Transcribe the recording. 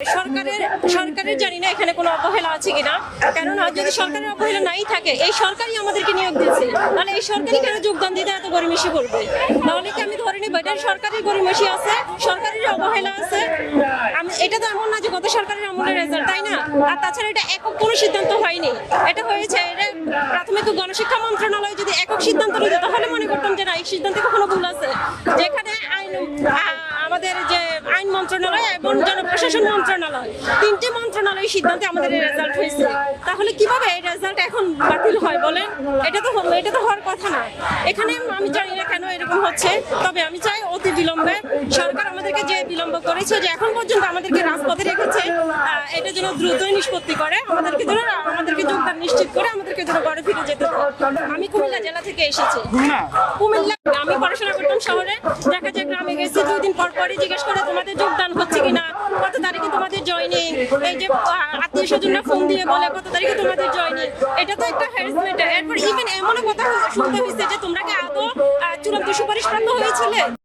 সরকারের জানি না এখানে কোনো অবহেলা আছে কিনা, কেননা যদি সরকারের অবহেলা নাই থাকে এই সরকারই আমাদেরকে নিয়োগ দিচ্ছে, তাহলে এই সরকারই কেন যোগদান দিতে এত গরিমসি করবে? তাহলে কি আমি ধরে নিব এটা সরকারের গরিমসি আছে, সরকারের অবহেলা আছে? এটা তো এমন না যে গত সরকারের আমলের রেজাল্ট, তাই না? আর তাছাড়া এটা একক কোনো সিদ্ধান্ত হয়নি, এটা হয়েছে এটা প্রাথমিক ও গণশিক্ষা মন্ত্রণালয় যদি একক সিদ্ধান্ত নিত তাহলে মনে করতাম যে না এই সিদ্ধান্তে কখনো ভুল আছে। যেখানে আমাদের যে আইন মন্ত্রণালয় এবং জনপ্রশাসন মন্ত্রণালয়, তিনটি মন্ত্রণালয়ের সিদ্ধান্তে আমাদের রেজাল্ট হয়েছে, তাহলে কিভাবে এই রেজাল্ট এখন বাতিল হয় বলেন? এটা তো হওয়ার কথা না। এখানে আমি জানি না কেন এরকম হচ্ছে, তবে আমি চাই অতি বিলম্বে সরকার আমাদেরকে যে বিলম্ব করেছে, যে এখন পর্যন্ত আমাদেরকে রাজপথে রেখেছে, এটা যেন দ্রুতই নিষ্পত্তি করে, আমাদেরকে যোগদান নিশ্চিত করে আমাদেরকে যেন ঘরে ফিরে যেতে হবে। আমি কুমিল্লা জেলা থেকে এসেছি। কুমিল্লা আমি পড়াশোনা করতাম শহরে, দেখা যায় গ্রামে গেছি 2 দিন পর পরই জিজ্ঞেস করে তোমাদের যোগদান হচ্ছে কিনা, কত তারিখে তোমাদের জয়েনিং, এই যে আত্মীয় স্বজনরা ফোন দিয়ে বলে কত তারিখে তোমাদের জয়েনিং, এটা তো একটা হ্যারাসমেন্ট। এরপর ইভেন এমনও কথা শুনতে হয়েছে যে তোমরা কি আদৌ চূড়ান্ত সুপারিশ প্রাপ্ত হয়েছিলে।